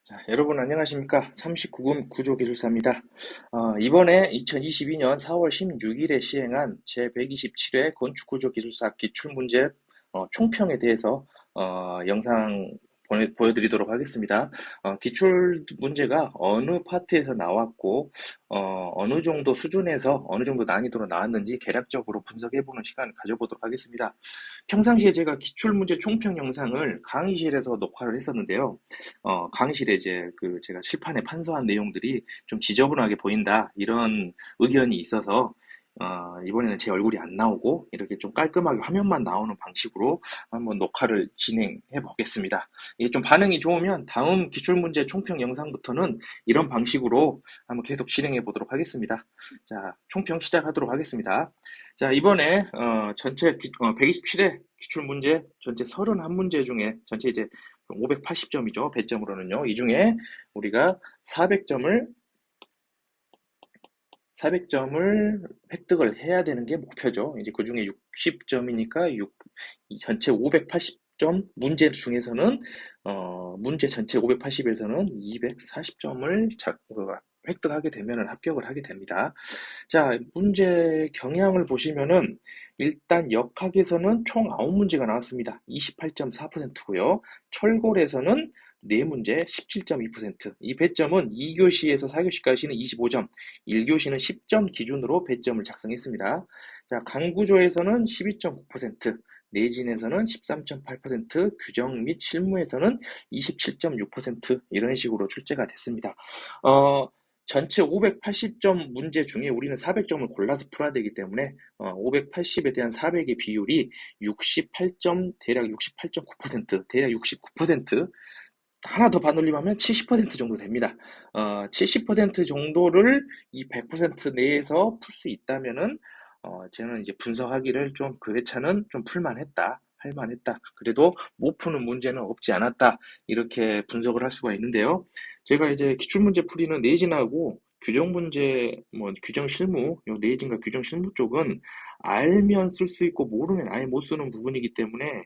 자, 여러분 안녕하십니까? 39금 구조기술사입니다. 이번에 2022년 4월 16일에 시행한 제127회 건축구조기술사 기출문제 총평에 대해서 영상 보여드리도록 하겠습니다. 기출 문제가 어느 파트에서 나왔고, 어느 정도 수준에서 어느 정도 난이도로 나왔는지 개략적으로 분석해보는 시간을 가져보도록 하겠습니다. 평상시에 제가 기출문제 총평 영상을 강의실에서 녹화를 했었는데요. 강의실에 이제 제가 칠판에 판서한 내용들이 좀 지저분하게 보인다, 이런 의견이 있어서, 이번에는 제 얼굴이 안 나오고, 이렇게 좀 깔끔하게 화면만 나오는 방식으로 한번 녹화를 진행해 보겠습니다. 이게 좀 반응이 좋으면 다음 기출문제 총평 영상부터는 이런 방식으로 한번 계속 진행해 보도록 하겠습니다. 자, 총평 시작하도록 하겠습니다. 자, 이번에, 전체 127회 기출문제, 전체 31문제 중에, 전체 이제 580점이죠. 배점으로는요. 이 중에 우리가 400점을 획득을 해야 되는 게 목표죠. 이제 그 중에 60점이니까 전체 580점 문제 중에서는 문제 전체 580에서는 240점을 획득하게 되면 합격을 하게 됩니다. 자, 문제 경향을 보시면은 일단 역학에서는 총 9문제가 나왔습니다. 28.4%고요. 철골에서는 4문제 17.2%. 이 배점은 2교시에서 4교시까지는 25점, 1교시는 10점 기준으로 배점을 작성했습니다. 자, 강구조에서는 12.9%, 내진에서는 13.8%, 규정 및 실무에서는 27.6% 이런 식으로 출제가 됐습니다. 전체 580점 문제 중에 우리는 400점을 골라서 풀어야 되기 때문에 580에 대한 400의 비율이 68점, 대략 68.9%, 대략 69%, 하나 더 반올림하면 70% 정도 됩니다. 70% 정도를 이 100% 내에서 풀 수 있다면은 저는 이제 분석하기를 좀 그 회차는 좀 풀만했다, 할만했다. 그래도 못 푸는 문제는 없지 않았다. 이렇게 분석을 할 수가 있는데요. 제가 이제 기출문제 풀이는 내진하고 규정 문제, 뭐 규정 실무, 요 내진과 규정 실무 쪽은 알면 쓸 수 있고 모르면 아예 못 쓰는 부분이기 때문에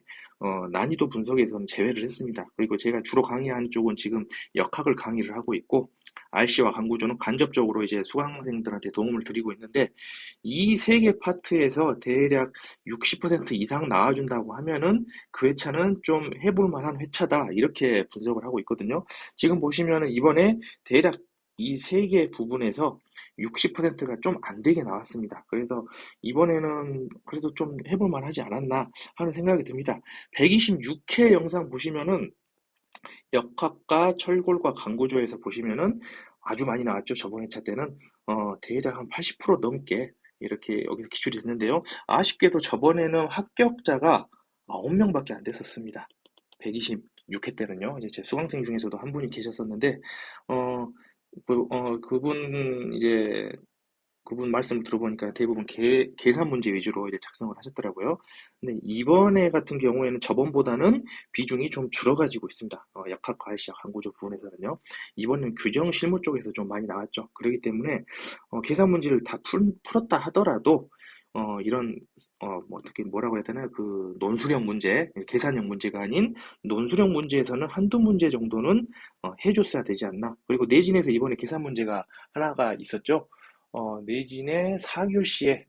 난이도 분석에서는 제외를 했습니다. 그리고 제가 주로 강의하는 쪽은 지금 역학을 강의를 하고 있고, RC와 강구조는 간접적으로 이제 수강생들한테 도움을 드리고 있는데, 이 세 개 파트에서 대략 60% 이상 나와준다고 하면은 그 회차는 좀 해볼 만한 회차다, 이렇게 분석을 하고 있거든요. 지금 보시면은 이번에 대략 이 세 개 부분에서 60%가 좀 안 되게 나왔습니다. 그래서 이번에는 그래도 좀 해볼 만하지 않았나 하는 생각이 듭니다. 126회 영상 보시면은 역학과 철골과 강구조에서 보시면은 아주 많이 나왔죠. 저번 회차 때는 대략 한 80% 넘게 이렇게 여기서 기출이 됐는데요. 아쉽게도 저번에는 합격자가 9명밖에 안 됐었습니다. 126회 때는요. 이제 제 수강생 중에서도 한 분이 계셨었는데 어, 그분 이제 그분 말씀을 들어보니까 대부분 계산 문제 위주로 이제 작성을 하셨더라고요. 근데 이번에 같은 경우에는 저번보다는 비중이 좀 줄어가지고 있습니다. 약학, 과외시학, 한구조 부분에서는요. 이번엔 규정 실무 쪽에서 좀 많이 나왔죠. 그렇기 때문에 계산 문제를 다 풀었다 하더라도 이런 뭐 어떻게 뭐라고 해야 되나, 그 논술형 문제, 계산형 문제가 아닌 논술형 문제에서는 한두 문제 정도는 해줬어야 되지 않나. 그리고 내신에서 이번에 계산 문제가 하나가 있었죠. 내진의 4교시에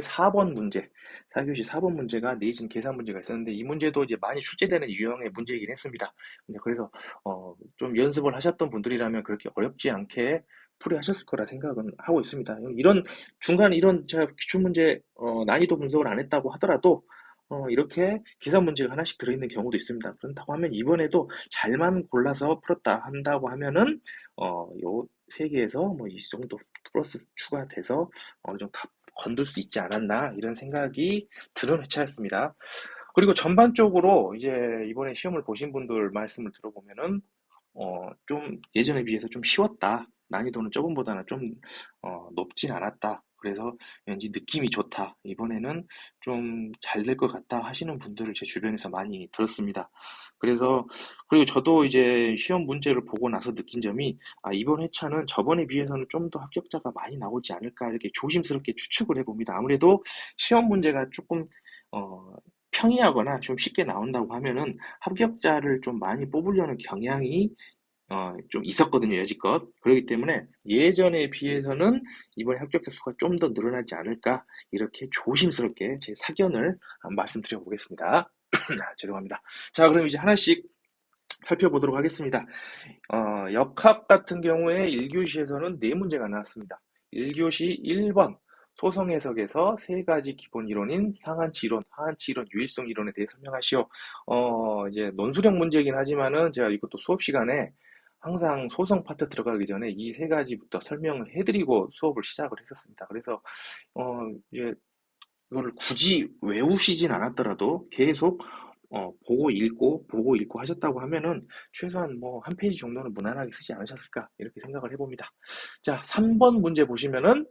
4번 문제, 4교시 4번 문제가 내진 계산 문제가 있었는데, 이 문제도 이제 많이 출제되는 유형의 문제이긴 했습니다. 근데 그래서, 좀 연습을 하셨던 분들이라면 그렇게 어렵지 않게 풀이하셨을 거라 생각은 하고 있습니다. 중간에 이런 제가 기출문제, 난이도 분석을 안 했다고 하더라도, 이렇게 계산 문제가 하나씩 들어있는 경우도 있습니다. 그렇다고 하면 이번에도 잘만 골라서 풀었다 한다고 하면은, 요 세 개에서 뭐 이 정도 플러스 추가돼서 어느 정도 다 건들 수 있지 않았나, 이런 생각이 드는 회차였습니다. 그리고 전반적으로 이제 이번에 시험을 보신 분들 말씀을 들어보면은 좀 예전에 비해서 좀 쉬웠다. 난이도는 저번보다는 좀 높진 않았다. 그래서 왠지 느낌이 좋다. 이번에는 좀 잘 될 것 같다 하시는 분들을 제 주변에서 많이 들었습니다. 그래서 그리고 저도 이제 시험 문제를 보고 나서 느낀 점이, 이번 회차는 저번에 비해서는 좀 더 합격자가 많이 나오지 않을까, 이렇게 조심스럽게 추측을 해봅니다. 아무래도 시험 문제가 조금 어, 평이하거나 좀 쉽게 나온다고 하면은 합격자를 좀 많이 뽑으려는 경향이 좀 있었거든요, 여지껏. 그렇기 때문에 예전에 비해서는 이번에 합격자 수가 좀 더 늘어나지 않을까, 이렇게 조심스럽게 제 사견을 한번 말씀드려 보겠습니다. 죄송합니다. 자, 그럼 이제 하나씩 살펴보도록 하겠습니다. 역학 같은 경우에 1교시에서는 네 문제가 나왔습니다. 1교시 1번 소성 해석에서 세 가지 기본 이론인 상한치 이론, 하한치 이론, 유일성 이론에 대해 설명하시오. 이제 논술형 문제이긴 하지만은 제가 이것도 수업 시간에 항상 소성 파트 들어가기 전에 이 세 가지부터 설명을 해드리고 수업을 시작을 했었습니다. 그래서 이제 이거를 굳이 외우시진 않았더라도 계속 보고 읽고 하셨다고 하면은 최소한 뭐 한 페이지 정도는 무난하게 쓰지 않으셨을까, 이렇게 생각을 해봅니다. 자, 3번 문제 보시면은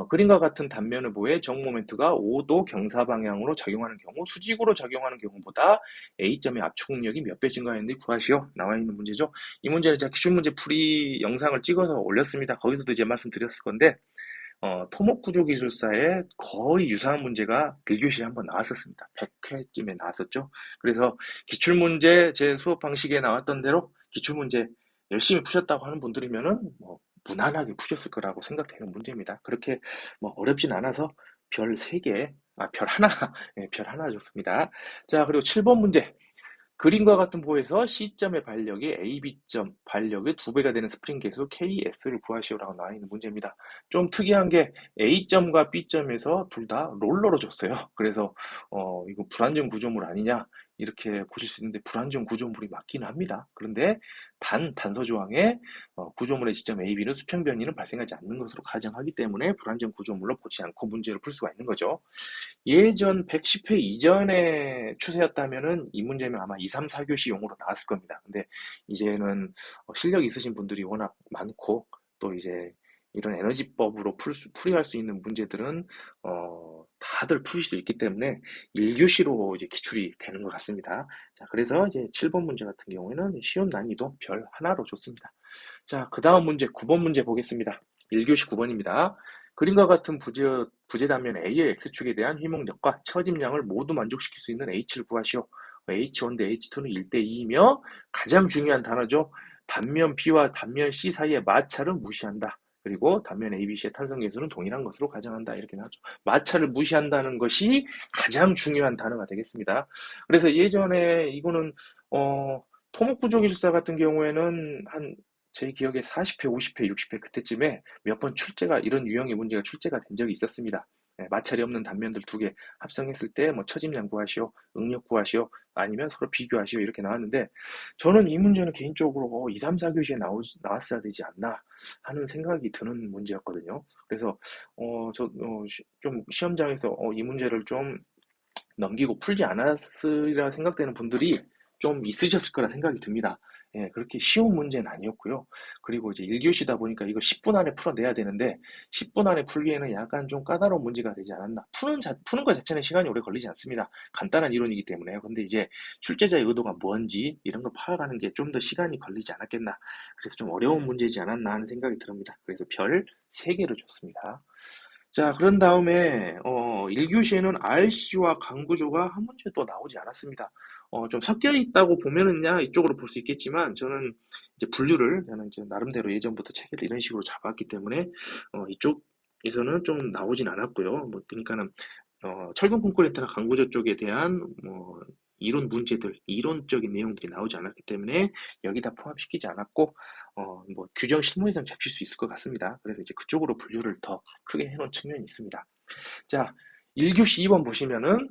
그림과 같은 단면을 보여 정 모멘트가 5도 경사 방향으로 작용하는 경우 수직으로 작용하는 경우보다 A점의 압축 능력이 몇 배 증가했는지 구하시오. 나와 있는 문제죠. 이 문제는 제가 기출문제 풀이 영상을 찍어서 올렸습니다. 거기서도 이제 말씀드렸을 건데 토목구조기술사에 거의 유사한 문제가 1교시에 한번 나왔었습니다. 100회쯤에 나왔었죠. 그래서 기출문제 제 수업 방식에 나왔던 대로 기출문제 열심히 푸셨다고 하는 분들이면은 뭐 무난하게 푸셨을 거라고 생각되는 문제입니다. 그렇게 뭐 어렵진 않아서 별 3개, 별 하나, 네, 별 하나 줬습니다. 자, 그리고 7번 문제. 그림과 같은 보에서 C점의 반력이 AB점 반력의 2배가 되는 스프링 계수 KS를 구하시오라고 나와 있는 문제입니다. 좀 특이한 게 A점과 B점에서 둘 다 롤러로 줬어요. 그래서 이거 불안정 구조물 아니냐, 이렇게 보실 수 있는데 불안정 구조물이 맞긴 합니다. 그런데 단서 조항에 구조물의 지점 AB는 수평 변이는 발생하지 않는 것으로 가정하기 때문에 불안정 구조물로 보지 않고 문제를 풀 수가 있는 거죠. 예전 110회 이전의 추세였다면은 이 문제는 아마 2, 3, 4교시 용으로 나왔을 겁니다. 근데 이제는 실력 있으신 분들이 워낙 많고, 또 이제 이런 에너지법으로 풀이할 수 있는 문제들은 다들 풀릴 수 있기 때문에 1교시로 이제 기출이 되는 것 같습니다. 자, 그래서 이제 7번 문제 같은 경우에는 쉬운 난이도 별 하나로 줬습니다. 자, 그 다음 문제 9번 문제 보겠습니다. 1교시 9번입니다. 그림과 같은 부재 단면 A의 X축에 대한 휘목력과 처짐량을 모두 만족시킬 수 있는 H를 구하시오. H1 대 H2는 1대 2이며 가장 중요한 단어죠. 단면 B와 단면 C 사이의 마찰을 무시한다. 그리고 단면 ABC의 탄성계수는 동일한 것으로 가정한다. 이렇게 나왔죠. 마찰을 무시한다는 것이 가장 중요한 단어가 되겠습니다. 그래서 예전에 이거는 토목구조기술사 같은 경우에는 제 기억에 40회, 50회, 60회 그때쯤에 몇 번 출제가, 이런 유형의 문제가 출제가 된 적이 있었습니다. 마찰이 없는 단면들 2개 합성했을 때 뭐 처짐량 구하시오, 응력 구하시오, 아니면 서로 비교하시오, 이렇게 나왔는데 저는 이 문제는 개인적으로 2, 3, 4교시에 나왔어야 되지 않나 하는 생각이 드는 문제였거든요. 그래서 좀 시험장에서 이 문제를 좀 넘기고 풀지 않았으리라 생각되는 분들이 좀 있으셨을 거라 생각이 듭니다. 예, 그렇게 쉬운 문제는 아니었고요. 그리고 이제 1교시다 보니까 이걸 10분 안에 풀어내야 되는데 10분 안에 풀기에는 약간 좀 까다로운 문제가 되지 않았나. 푸는 것 자체는 시간이 오래 걸리지 않습니다. 간단한 이론이기 때문에요. 근데 이제 출제자의 의도가 뭔지 이런 걸 파악하는 게 좀 더 시간이 걸리지 않았겠나. 그래서 좀 어려운 문제지 않았나 하는 생각이 듭니다. 그래서 별 3개를 줬습니다. 자, 그런 다음에 1교시에는 RC와 강구조가 한 문제도 나오지 않았습니다. 좀 섞여 있다고 보면은야 이쪽으로 볼 수 있겠지만 저는 이제 저는 이제 나름대로 예전부터 체계를 이런 식으로 잡았기 때문에 이쪽에서는 좀 나오진 않았고요. 뭐 그러니까는 철근 콘크리트나 강구조 쪽에 대한 뭐 이론적인 내용들이 나오지 않았기 때문에 여기다 포함시키지 않았고, 뭐 규정 실무에서는 잡힐 수 있을 것 같습니다. 그래서 이제 그쪽으로 분류를 더 크게 해놓은 측면이 있습니다. 자, 1교시 2번 보시면은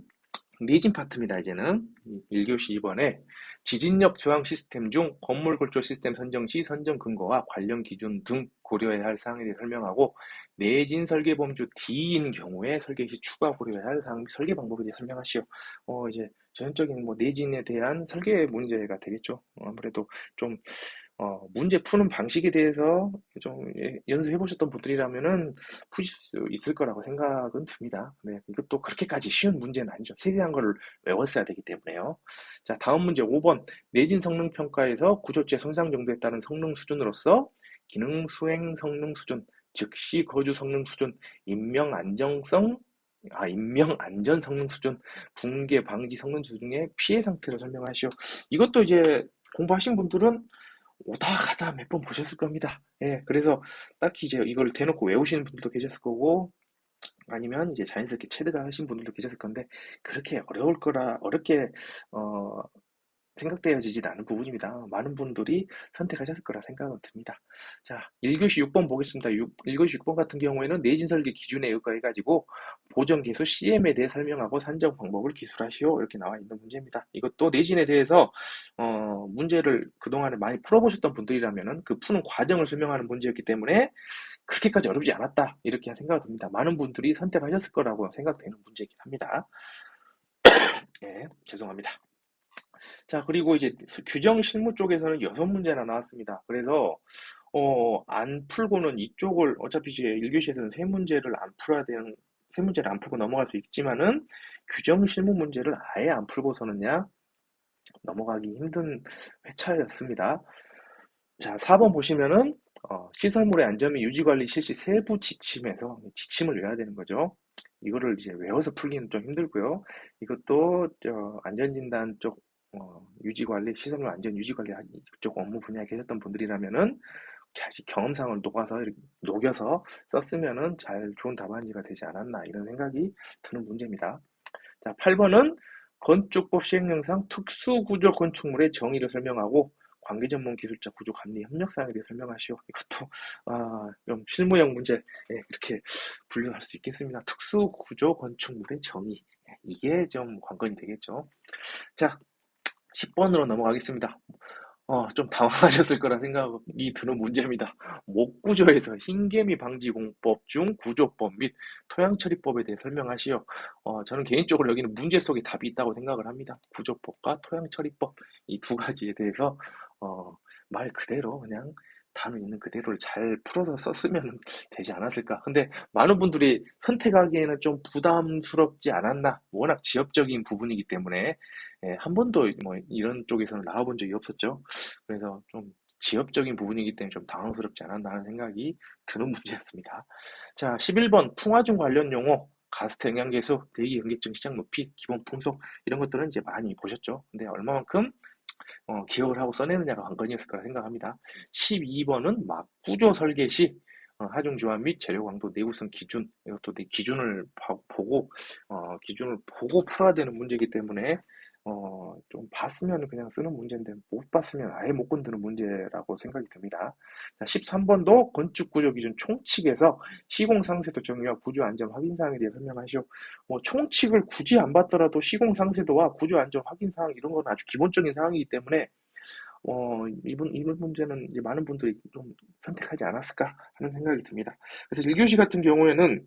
내진 파트입니다. 이제는 1교시 2번에 지진력 저항 시스템 중 건물 골조 시스템 선정 시 선정 근거와 관련 기준 등 고려해야 할 사항에 대해 설명하고, 내진 설계 범주 D인 경우에 설계 시 추가 고려해야 할 사항, 설계 방법에 대해 설명하시오. 이제 전형적인 뭐 내진에 대한 설계 문제가 되겠죠. 아무래도 좀 문제 푸는 방식에 대해서 좀 연습해 보셨던 분들이라면은 푸실 수 있을 거라고 생각은 듭니다. 네, 이것도 그렇게까지 쉬운 문제는 아니죠. 세세한 거를 외웠어야 되기 때문에요. 자, 다음 문제 5번. 내진 성능 평가에서 구조체 손상 정도에 따른 성능 수준으로서 기능 수행 성능 수준, 즉시 거주 성능 수준, 인명 안정성 인명 안전 성능 수준, 붕괴 방지 성능 수준의 피해 상태를 설명하시오. 이것도 이제 공부하신 분들은 오다 가다 몇 번 보셨을 겁니다. 예, 그래서 딱히 이제 이걸 대놓고 외우시는 분들도 계셨을 거고, 아니면 이제 자연스럽게 체득을 하신 분들도 계셨을 건데, 그렇게 어렵게, 어, 생각되어지진 않은 부분입니다. 많은 분들이 선택하셨을 거라 생각은 듭니다. 자, 1교시 6번 보겠습니다. 1교시 6번 같은 경우에는 내진 설계 기준에 의거해가지고 보정 계수 CM에 대해 설명하고 산정 방법을 기술하시오. 이렇게 나와 있는 문제입니다. 이것도 내진에 대해서 문제를 그동안에 많이 풀어보셨던 분들이라면은 그 푸는 과정을 설명하는 문제였기 때문에 그렇게까지 어렵지 않았다. 이렇게 생각이 듭니다. 많은 분들이 선택하셨을 거라고 생각되는 문제이긴 합니다. 예, 죄송합니다. 자, 그리고 이제 규정 실무 쪽에서는 6문제나 나왔습니다. 그래서 안 풀고는 이쪽을 어차피 이제 1교시에서는 세 문제를 안 풀고 넘어갈 수 있지만은 규정 실무 문제를 아예 안 풀고서는야 넘어가기 힘든 회차였습니다. 자, 4번 보시면은 시설물의 안전 및 유지 관리 실시 세부 지침에서 지침을 외워야 되는 거죠. 이거를 이제 외워서 풀기는 좀 힘들고요. 이것도 안전진단 쪽 유지 관리, 시설물 안전 유지 관리 쪽 업무 분야에 계셨던 분들이라면은 경험상을 녹여서 썼으면은 좋은 답안지가 되지 않았나 이런 생각이 드는 문제입니다. 자, 8번은 건축법 시행령상 특수구조 건축물의 정의를 설명하고 관계 전문 기술자 구조 감리 협력 사항에 대해 설명하시오. 이것도 좀 실무형 문제 이렇게 분류할 수 있겠습니다. 특수구조 건축물의 정의 이게 좀 관건이 되겠죠. 자, 10번으로 넘어가겠습니다. 좀 당황하셨을 거라 생각이 드는 문제입니다. 목구조에서 흰개미 방지 공법 중 구조법 및 토양처리법에 대해 설명하시오. 저는 개인적으로 여기는 문제 속에 답이 있다고 생각을 합니다. 구조법과 토양처리법 이 두 가지에 대해서 어, 말 그대로 그냥 단어 있는 그대로를 잘 풀어서 썼으면 되지 않았을까. 근데 많은 분들이 선택하기에는 좀 부담스럽지 않았나. 워낙 지엽적인 부분이기 때문에 한 번도 뭐 이런 쪽에서는 나와본 적이 없었죠. 그래서 좀 지엽적인 부분이기 때문에 좀 당황스럽지 않았나 하는 생각이 드는 문제였습니다. 자, 11번 풍화중 관련 용어, 가스트 영양계수, 대기 연계증 시장 높이, 기본 풍속 이런 것들은 이제 많이 보셨죠. 근데 얼마만큼 기억을 하고 써내느냐가 관건이었을 거라 생각합니다. 12번은 막구조 설계 시 하중 조합 및 재료 강도 내구성 기준 이것도 기준을 보고 풀어야 되는 문제이기 때문에 좀 봤으면 그냥 쓰는 문제인데 못 봤으면 아예 못 건드는 문제라고 생각이 듭니다. 자, 13번도 건축 구조 기준 총칙에서 시공 상세도 정의와 구조 안전 확인 사항에 대해 설명하시오. 뭐 총칙을 굳이 안 봤더라도 시공 상세도와 구조 안전 확인 사항 이런 건 아주 기본적인 사항이기 때문에 이번 문제는 이제 많은 분들이 좀 선택하지 않았을까 하는 생각이 듭니다. 그래서 1교시 같은 경우에는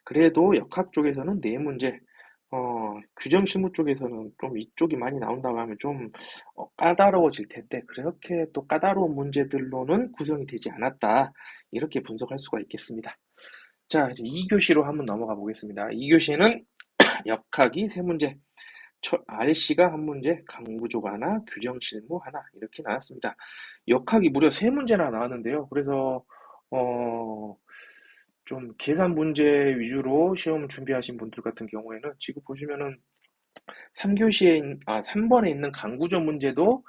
그래도 역학 쪽에서는 네 문제, 규정 실무 쪽에서는 좀 이쪽이 많이 나온다고 하면 좀 까다로워질 텐데 그렇게 또 까다로운 문제들로는 구성이 되지 않았다. 이렇게 분석할 수가 있겠습니다. 자, 이제 2교시로 한번 넘어가 보겠습니다. 2교시에는 역학이 세 문제, RC가 한 문제, 강구조가 하나, 규정 실무 하나 이렇게 나왔습니다. 역학이 무려 세 문제나 나왔는데요. 그래서 어, 좀 계산 문제 위주로 시험 준비하신 분들 같은 경우에는 지금 보시면은 3번에 있는 강구조 문제도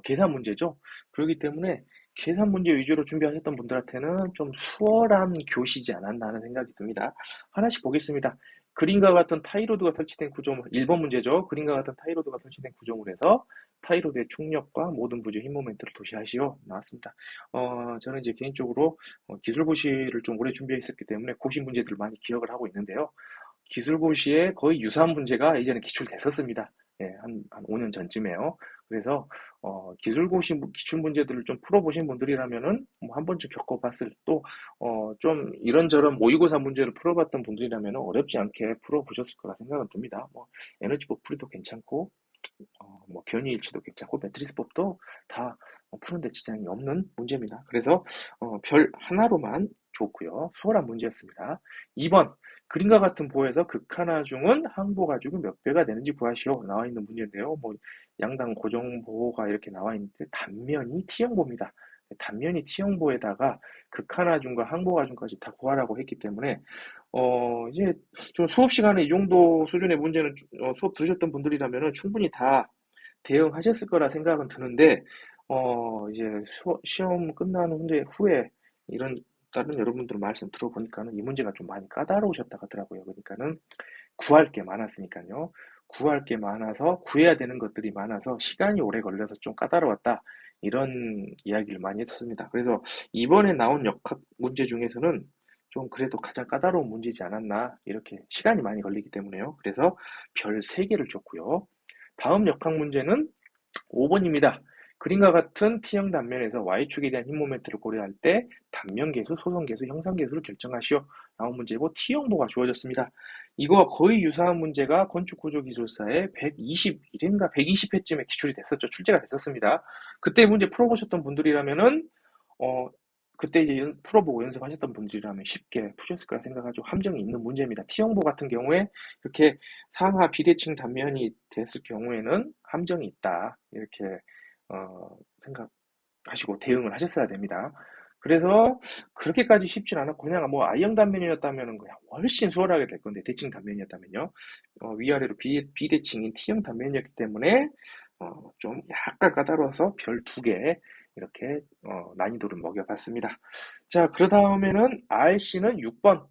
계산 문제죠. 그렇기 때문에 계산 문제 위주로 준비하셨던 분들한테는 좀 수월한 교시지 않았나 하는 생각이 듭니다. 하나씩 보겠습니다. 그림과 같은 타이로드가 설치된 구조물, 1번 문제죠. 그림과 같은 타이로드가 설치된 구조물에서 타이로드의 충력과 모든 부재 힘 모멘트를 도시하시오. 나왔습니다. 저는 이제 개인적으로 기술고시를 좀 오래 준비했었기 때문에 고시 문제들을 많이 기억을 하고 있는데요. 기술고시에 거의 유사한 문제가 이제는 기출됐었습니다. 예, 한 5년 전쯤에요. 그래서 기술고시 기출 문제들을 좀 풀어보신 분들이라면은 뭐한 번쯤 겪어봤을 좀 이런저런 모의고사 문제를 풀어봤던 분들이라면 어렵지 않게 풀어보셨을 거라 생각은 듭니다. 뭐 에너지법 풀이도 괜찮고 뭐 변이일치도 괜찮고 매트리스법도 다 푸는데 지장이 없는 문제입니다. 그래서 별 하나로만 좋고요. 수월한 문제였습니다. 2번 그림과 같은 보에서 극한화 중은 항보 가지고 몇 배가 되는지 구하시오. 나와 있는 문제인데요. 뭐 양당 고정 보호가 이렇게 나와 있는데 단면이 T형보입니다. 단면이 T형보에다가 극한하중과 항복하중까지 다 구하라고 했기 때문에 이제 좀 수업 시간에 이 정도 수준의 문제는 수업 들으셨던 분들이라면은 충분히 다 대응하셨을 거라 생각은 드는데 이제 시험 끝난 후에 이런 다른 여러분들 말씀 들어보니까는 이 문제가 좀 많이 까다로우셨다 하더라고요. 그러니까는 구할 게 많았으니까요. 구할 게 많아서 구해야 되는 것들이 많아서 시간이 오래 걸려서 좀 까다로웠다. 이런 이야기를 많이 했었습니다. 그래서 이번에 나온 역학 문제 중에서는 좀 그래도 가장 까다로운 문제지 않았나 이렇게 시간이 많이 걸리기 때문에요. 그래서 별 3개를 줬고요. 다음 역학 문제는 5번입니다. 그림과 같은 T형 단면에서 Y축에 대한 힘 모멘트를 고려할 때 단면 계수, 소선 계수, 형상 계수를 결정하시오. 나온 문제고 T형보가 주어졌습니다. 이거와 거의 유사한 문제가 건축구조기술사의 121인가 120회쯤에 기출이 됐었죠. 출제가 됐었습니다. 그때 문제 풀어보셨던 분들이라면은 어 그때 이제 풀어보고 연습하셨던 분들이라면 쉽게 푸셨을 거라 생각하죠. 함정이 있는 문제입니다. T형보 같은 경우에 이렇게 상하 비대칭 단면이 됐을 경우에는 함정이 있다. 이렇게 생각하시고 대응을 하셨어야 됩니다. 그래서 그렇게까지 쉽진 않았고 그냥 뭐 I형 단면이었다면 그냥 훨씬 수월하게 될 건데 대칭 단면이었다면요. 위아래로 비대칭인 T형 단면이었기 때문에 좀 약간 까다로워서 별 2개 이렇게 난이도를 먹여봤습니다. 자, 그 다음에는 RC는 6번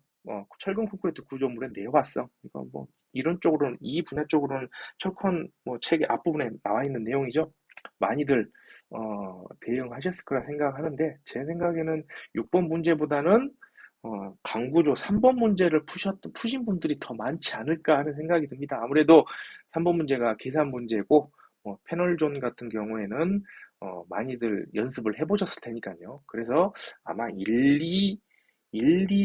철근 콘크리트 구조물의 내화성. 이거 뭐 이런 쪽으로는 이 분야 쪽으로는 철콘 뭐 책의 앞부분에 나와 있는 내용이죠. 많이들 대응하셨을 거라 생각하는데 제 생각에는 6번 문제보다는 강구조 3번 문제를 푸신 분들이 더 많지 않을까 하는 생각이 듭니다. 아무래도 3번 문제가 계산 문제고 패널존 같은 경우에는 많이들 연습을 해보셨을 테니까요. 그래서 아마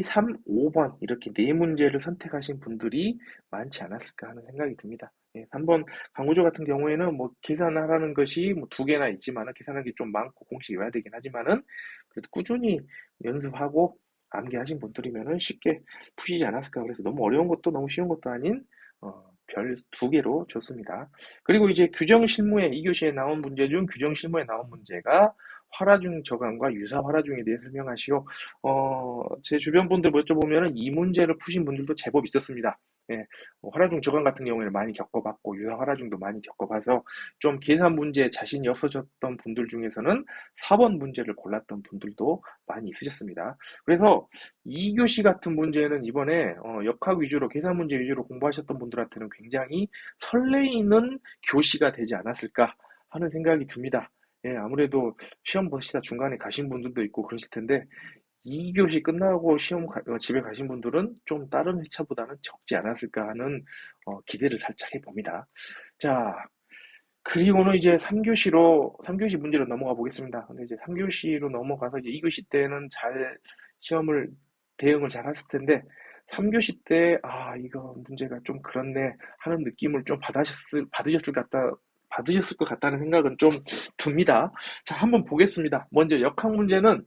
3, 5번 이렇게 네 문제를 선택하신 분들이 많지 않았을까 하는 생각이 듭니다. 예, 3번 강구조 같은 경우에는 뭐 계산하라는 것이 뭐 2개나 있지만은 계산하기 좀 많고 공식이 외워야 되긴 하지만은 그래도 꾸준히 연습하고 암기하신 분들이면은 쉽게 푸시지 않았을까. 그래서 너무 어려운 것도 너무 쉬운 것도 아닌 별 2개로 줬습니다. 그리고 이제 규정 실무에 2교시에 나온 문제 중 규정 실무에 나온 문제가 활화중 저감과 유사 활화중에 대해 설명하시오. 제 주변 분들 여쭤보면은 이 문제를 푸신 분들도 제법 있었습니다. 예, 활화중 저감 같은 경우에는 많이 겪어봤고 유사 활화중도 많이 겪어봐서 좀 계산 문제에 자신이 없어졌던 분들 중에서는 4번 문제를 골랐던 분들도 많이 있으셨습니다. 그래서 2교시 같은 문제는 이번에 역학 위주로 계산 문제 위주로 공부하셨던 분들한테는 굉장히 설레이는 교시가 되지 않았을까 하는 생각이 듭니다. 예, 아무래도 시험 보시다 중간에 가신 분들도 있고 그러실 텐데 2교시 끝나고 집에 가신 분들은 좀 다른 회차보다는 적지 않았을까 하는 기대를 살짝 해봅니다. 자, 그리고는 이제 3교시 문제로 넘어가 보겠습니다. 근데 이제 3교시로 넘어가서 이제 2교시 때는 시험을, 대응을 잘 했을 텐데, 3교시 때, 이거 문제가 좀 그렇네 하는 느낌을 좀 받으셨을 것 같다는 생각은 좀 듭니다. 자, 한번 보겠습니다. 먼저 역학 문제는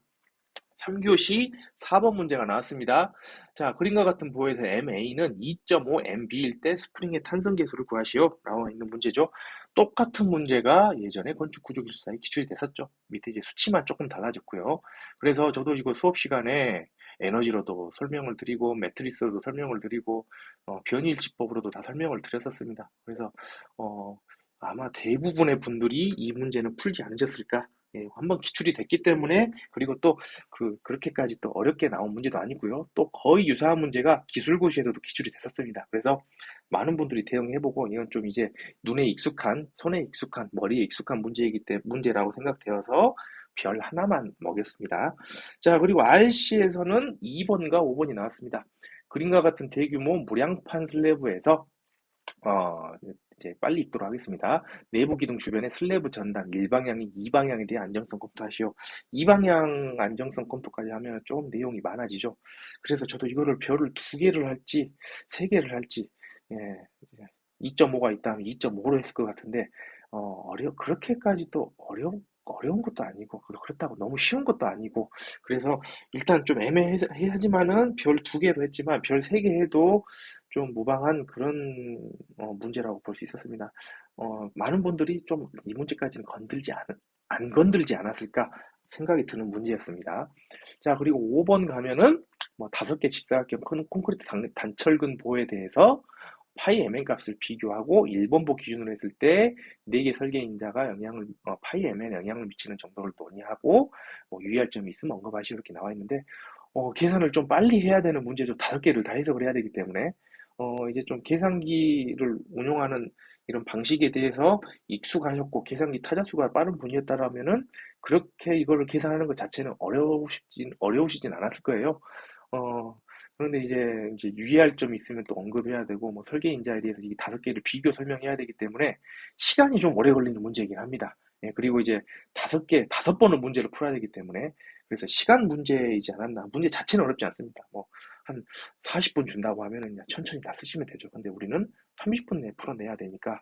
3교시 4번 문제가 나왔습니다. 자, 그림과 같은 부호에서 MA는 2.5 MB일 때 스프링의 탄성 계수를 구하시오. 나와 있는 문제죠. 똑같은 문제가 예전에 건축구조기술사에 기출이 됐었죠. 밑에 이제 수치만 조금 달라졌고요. 그래서 저도 이거 수업 시간에 에너지로도 설명을 드리고 매트리스로도 설명을 드리고 변이일치법으로도 다 설명을 드렸었습니다. 그래서 어, 아마 대부분의 분들이 이 문제는 풀지 않으셨을까? 예, 한번 기출이 됐기 때문에 그리고 또 그렇게까지 또 어렵게 나온 문제도 아니고요. 또 거의 유사한 문제가 기술고시에서도 기출이 됐었습니다. 그래서 많은 분들이 대응해보고 이건 좀 이제 눈에 익숙한, 손에 익숙한, 머리에 익숙한 문제라고 생각되어서 별 하나만 먹였습니다. 자, 그리고 RC에서는 2번과 5번이 나왔습니다. 그림과 같은 대규모 무량판 슬래브에서 어, 이제 빨리 읽도록 하겠습니다. 내부 기둥 주변의 슬래브 전단, 일방향이 이방향에 대해 안정성 검토하시오. 이방향 안정성 검토까지 하면 조금 내용이 많아지죠. 그래서 저도 이거를 별을 2개를 할지, 3개를 할지, 예, 2.5가 있다면 2.5로 했을 것 같은데, 그렇게까지 또 어려운 것도 아니고, 그렇다고 너무 쉬운 것도 아니고, 그래서 일단 좀 애매하지만은 별 2개로 했지만, 별 3개 해도 좀 무방한 그런 문제라고 볼 수 있었습니다. 많은 분들이 좀 이 문제까지는 안 건들지 않았을까 생각이 드는 문제였습니다. 자, 그리고 5번 가면은 뭐 5개 직사각형 큰 콘크리트 단철근 보에 대해서 파이 mn 값을 비교하고 1번보 기준으로 했을 때 4개 설계인자가 파이 mn에 영향을 미치는 정도를 논의하고 뭐 유의할 점이 있으면 언급하시오 이렇게 나와 있는데 계산을 좀 빨리 해야 되는 문제죠. 5개를 다 해석을 해야 되기 때문에 이제 좀 계산기를 운용하는 이런 방식에 대해서 익숙하셨고 계산기 타자수가 빠른 분이었다라면은 그렇게 이거를 계산하는 것 자체는 어려우시진 않았을 거예요. 어, 그런데 이제 유의할 점이 있으면 또 언급해야 되고, 뭐 설계 인자에 대해서 이 5개를 비교 설명해야 되기 때문에 시간이 좀 오래 걸리는 문제이긴 합니다. 예, 그리고 이제 5번은 문제를 풀어야 되기 때문에, 그래서 시간 문제이지 않았나. 문제 자체는 어렵지 않습니다. 뭐, 한 40분 준다고 하면은 그냥 천천히 다 쓰시면 되죠. 근데 우리는 30분 내에 풀어내야 되니까,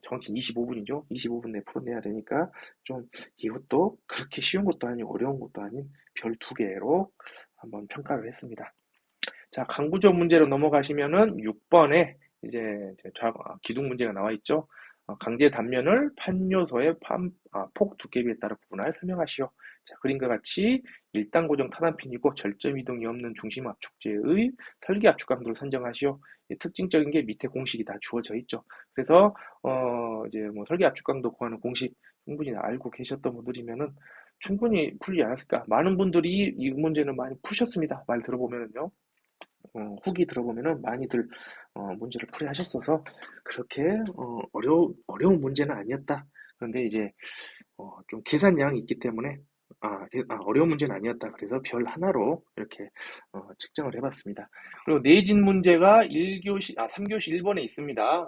정확히 25분이죠. 25분 내에 풀어내야 되니까, 좀 이것도 그렇게 쉬운 것도 아니고 어려운 것도 아닌 별 2개로 한번 평가를 했습니다. 자, 강구조 문제로 넘어가시면은 6번에 이제 기둥 문제가 나와 있죠. 강제 단면을 판요소의 폭 두께비에 따라 구분하여 설명하시오. 자, 그림과 같이 1단 고정 타단핀이고 절점 이동이 없는 중심 압축제의 설계 압축 강도를 선정하시오. 특징적인 게 밑에 공식이 다 주어져 있죠. 그래서 이제 뭐 설계 압축 강도 구하는 공식 충분히 알고 계셨던 분들이면은 충분히 풀지 않았을까? 많은 분들이 이 문제는 많이 푸셨습니다. 말 들어보면은요. 후기 들어보면은 많이들 문제를 풀이하셨어서 그렇게 어려운 문제는 아니었다. 그런데 이제 좀 계산량이 있기 때문에 어려운 문제는 아니었다. 그래서 별 하나로 이렇게 측정을 해봤습니다. 그리고 내진 문제가 3교시 1번에 있습니다.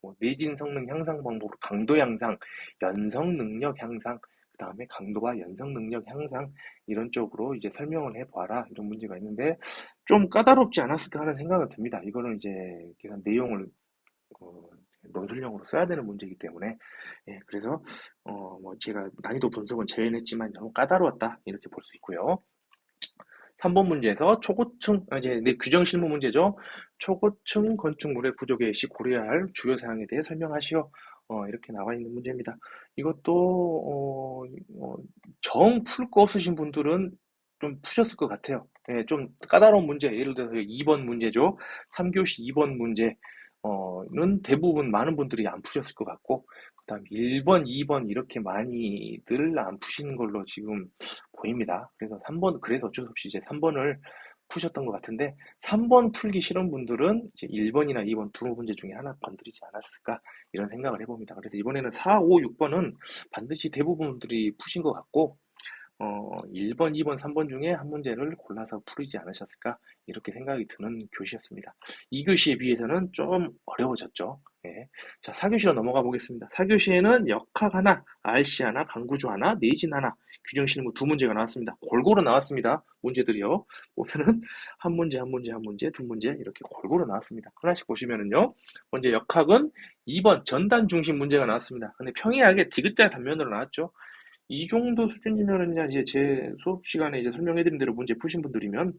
뭐 내진 성능 향상 방법, 강도 향상, 연성 능력 향상, 그 다음에 강도와 연성 능력 향상 이런 쪽으로 이제 설명을 해봐라 이런 문제가 있는데 좀 까다롭지 않았을까 하는 생각은 듭니다. 이거는 이제 계산 내용을 어, 논술형으로 써야 되는 문제이기 때문에 예, 그래서 뭐 제가 난이도 분석은 제외했지만 너무 까다로웠다 이렇게 볼 수 있고요. 3번 문제에서 초고층 이제 규정 실무 문제죠. 초고층 건축물의 구조 개시 시 고려해야 할 주요 사항에 대해 설명하시오. 이렇게 나와 있는 문제입니다. 이것도 정 풀 거 없으신 분들은 좀 푸셨을 것 같아요. 예, 좀 까다로운 문제, 예를 들어서 2번 문제죠. 3교시 2번 문제는 대부분 많은 분들이 안 푸셨을 것 같고, 그다음 1번, 2번 이렇게 많이들 안 푸신 걸로 지금 보입니다. 그래서 3번, 그래서 어쩔 수 없이 이제 3번을 푸셨던 것 같은데, 3번 풀기 싫은 분들은 이제 1번이나 2번 두 문제 중에 하나 건드리지 않았을까, 이런 생각을 해봅니다. 그래서 이번에는 4, 5, 6번은 반드시 대부분들이 푸신 것 같고, 1번, 2번, 3번 중에 한 문제를 골라서 풀이지 않으셨을까 이렇게 생각이 드는 교시였습니다. 2교시에 비해서는 좀 어려워졌죠. 예. 자, 4교시로 넘어가 보겠습니다. 4교시에는 역학 하나, RC 하나, 강구조 하나, 내진 하나, 규정 실무 두 문제가 나왔습니다. 골고루 나왔습니다. 문제들이요. 보면은 한 문제, 한 문제, 한 문제, 두 문제 이렇게 골고루 나왔습니다. 하나씩 보시면은요. 먼저 역학은 2번 전단 중심 문제가 나왔습니다. 근데 평이하게 디귿자 단면으로 나왔죠. 이 정도 수준이면은 이제 제 수업 시간에 이제 설명해드린 대로 문제 푸신 분들이면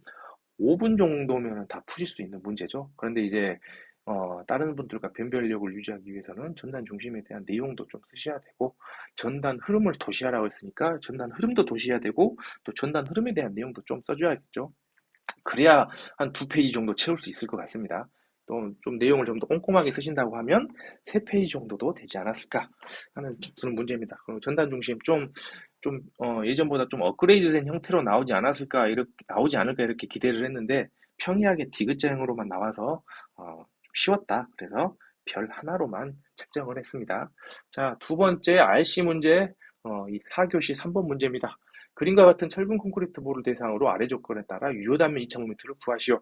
5분 정도면 다 푸실 수 있는 문제죠. 그런데 이제 다른 분들과 변별력을 유지하기 위해서는 전단 중심에 대한 내용도 좀 쓰셔야 되고 전단 흐름을 도시하라고 했으니까 전단 흐름도 도시해야 되고 또 전단 흐름에 대한 내용도 좀 써줘야겠죠. 그래야 한 2페이지 정도 채울 수 있을 것 같습니다. 또 좀 내용을 좀 더 꼼꼼하게 쓰신다고 하면 3페이지 정도도 되지 않았을까 하는 그런 문제입니다. 그럼 전단 중심 예전보다 좀 업그레이드된 형태로 나오지 않을까 이렇게 기대를 했는데 평이하게 디귿자형으로만 나와서 좀 쉬웠다. 그래서 별 하나로만 책정을 했습니다. 자, 두 번째 RC 문제, 이 4교시 3번 문제입니다. 그림과 같은 철분 콘크리트 볼을 대상으로 아래 조건에 따라 유효단면 2차 모멘트를 구하시오.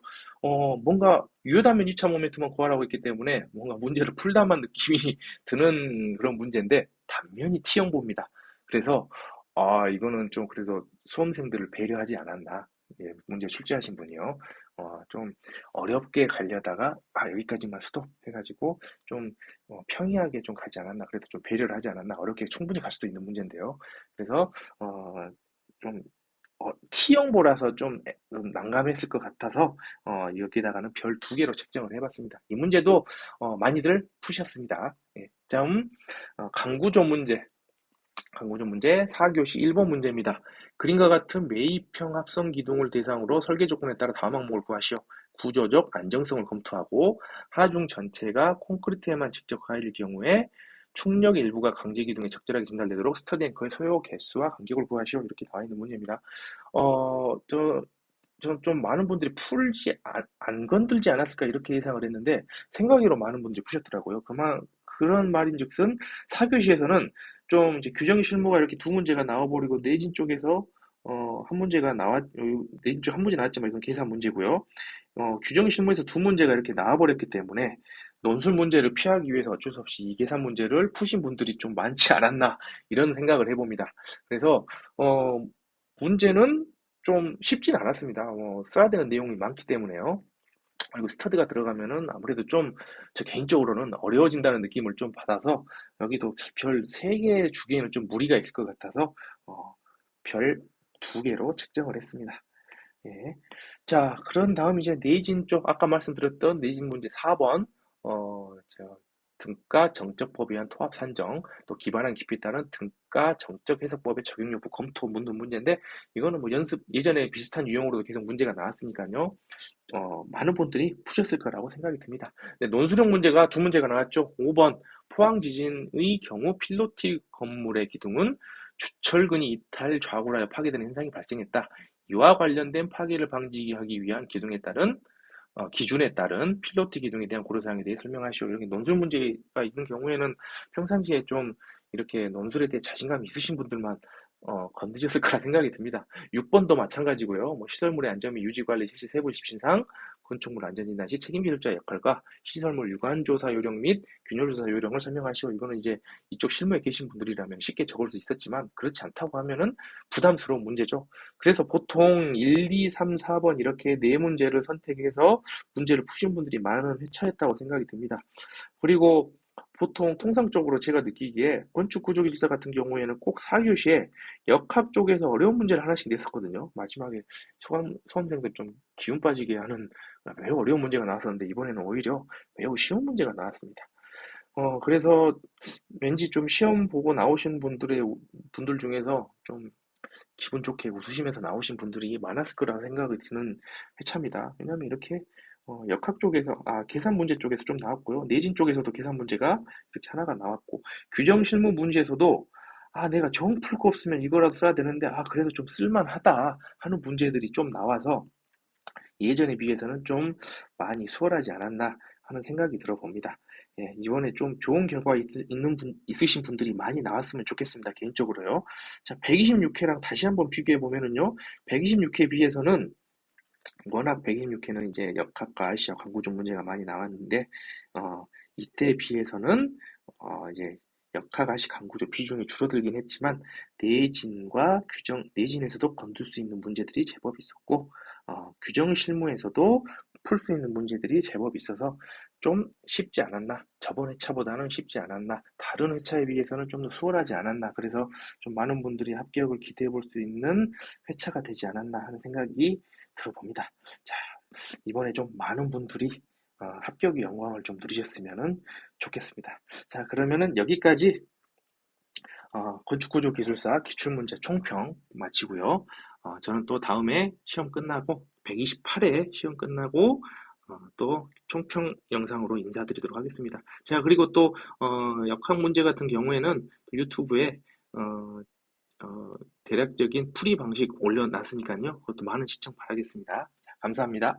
뭔가 유효단면 2차 모멘트만 구하라고 했기 때문에 뭔가 문제를 풀다만 느낌이 드는 그런 문제인데 단면이 T형보입니다. 그래서 이거는 좀 그래도 수험생들을 배려하지 않았나. 예, 문제 출제하신 분이요. 좀 어렵게 가려다가 여기까지만 스톱 해가지고 좀 평이하게 좀 가지 않았나. 그래도 좀 배려를 하지 않았나. 어렵게 충분히 갈 수도 있는 문제인데요. 그래서 좀 T형보라서 좀 난감했을 것 같아서 여기다가는 별 2개로 책정을 해봤습니다. 이 문제도 많이들 푸셨습니다. 예, 다음 강구조 문제. 광고주 문제 4교시 1번 문제입니다. 그림과 같은 매입형 합성 기둥을 대상으로 설계 조건에 따라 다음 항목을 구하시오. 구조적 안정성을 검토하고 하중 전체가 콘크리트에만 직접 가해질 경우에 충격 일부가 강제 기둥에 적절하게 전달되도록 스터디 앵커의 소요 개수와 간격을 구하시오. 이렇게 나와 있는 문제입니다. 어, 저, 좀 많은 분들이 안 건들지 않았을까 이렇게 예상을 했는데 생각외로 많은 분들이 푸셨더라고요. 그런 말인즉슨 4교시에서는 좀 이제 규정 실무가 이렇게 두 문제가 나와버리고 내진 쪽에서 한 문제가 내진 쪽 한 문제 나왔지만 이건 계산 문제고요. 규정 실무에서 두 문제가 이렇게 나와버렸기 때문에 논술 문제를 피하기 위해서 어쩔 수 없이 이 계산 문제를 푸신 분들이 좀 많지 않았나 이런 생각을 해봅니다. 그래서 어, 문제는 좀 쉽진 않았습니다. 써야 되는 내용이 많기 때문에요. 그리고 스터디가 들어가면은 아무래도 좀 저 개인적으로는 어려워진다는 느낌을 좀 받아서 여기도 별 3개 주기에는 좀 무리가 있을 것 같아서 별 2개로 책정을 했습니다. 예. 자, 그런 다음 이제 내진 쪽, 아까 말씀드렸던 내진 문제 4번, 등가 정적법에 의한 토합 산정, 또 기반한 깊이에 따른 등가 정적 해석법의 적용 여부 검토 묻는 문제인데, 이거는 뭐 예전에 비슷한 유형으로도 계속 문제가 나왔으니까요. 많은 분들이 푸셨을 거라고 생각이 듭니다. 네, 논술형 문제가 두 문제가 나왔죠. 5번, 포항 지진의 경우 필로티 건물의 기둥은 주철근이 이탈 좌우로 하여 파괴되는 현상이 발생했다. 이와 관련된 파괴를 방지하기 위한 기준에 따른 필로티 기둥에 대한 고려사항에 대해 설명하시오. 이렇게 논술 문제가 있는 경우에는 평상시에 좀 이렇게 논술에 대해 자신감이 있으신 분들만 건드셨을 거라 생각이 듭니다. 6번도 마찬가지고요. 뭐 시설물의 안전 및 유지 관리 실시 세부 집신상, 건축물 안전진단 시 책임 기술자의 역할과 시설물 유관조사 요령 및 균열조사 요령을 설명하시오. 이거는 이제 이쪽 실무에 계신 분들이라면 쉽게 적을 수 있었지만 그렇지 않다고 하면은 부담스러운 문제죠. 그래서 보통 1, 2, 3, 4번 이렇게 네 문제를 선택해서 문제를 푸신 분들이 많은 회차였다고 생각이 듭니다. 그리고 보통 통상적으로 제가 느끼기에 건축구조기술사 같은 경우에는 꼭 4교시에 역학 쪽에서 어려운 문제를 하나씩 냈었거든요. 마지막에 수험생들 좀 기운 빠지게 하는 매우 어려운 문제가 나왔었는데 이번에는 오히려 매우 쉬운 문제가 나왔습니다. 그래서 왠지 좀 시험 보고 나오신 분들 중에서 좀 기분 좋게 웃으시면서 나오신 분들이 많았을 거라 생각이 드는 회차입니다. 왜냐하면 이렇게 역학 쪽에서, 계산 문제 쪽에서 좀 나왔고요. 내진 쪽에서도 계산 문제가 이렇게 하나가 나왔고, 규정 실무 문제에서도 내가 정 풀 거 없으면 이거라도 써야 되는데, 그래도 좀 쓸만하다 하는 문제들이 좀 나와서 예전에 비해서는 좀 많이 수월하지 않았나 하는 생각이 들어봅니다. 예, 이번에 좀 좋은 결과 있으신 분들이 많이 나왔으면 좋겠습니다. 개인적으로요. 자, 126회랑 다시 한번 비교해 보면은요, 126회에 비해서는 워낙 126회는 이제 역학과 아시아 광고중 문제가 많이 나왔는데, 이때에 비해서는, 이제 역학 아시 광고주 비중이 줄어들긴 했지만, 내진에서도 건들 수 있는 문제들이 제법 있었고, 규정 실무에서도 풀 수 있는 문제들이 제법 있어서 좀 쉽지 않았나, 저번 회차보다는 쉽지 않았나, 다른 회차에 비해서는 좀 더 수월하지 않았나, 그래서 좀 많은 분들이 합격을 기대해 볼 수 있는 회차가 되지 않았나 하는 생각이 들어봅니다. 자, 이번에 좀 많은 분들이 합격의 영광을 좀 누리셨으면 좋겠습니다. 자, 그러면은 여기까지 건축구조기술사 기출문제 총평 마치고요. 저는 또 다음에 시험 끝나고 128회 시험 끝나고 또 총평 영상으로 인사드리도록 하겠습니다. 자, 그리고 또 역학 문제 같은 경우에는 유튜브에 어, 대략적인 풀이 방식 올려놨으니까요. 그것도 많은 시청 바라겠습니다. 자, 감사합니다.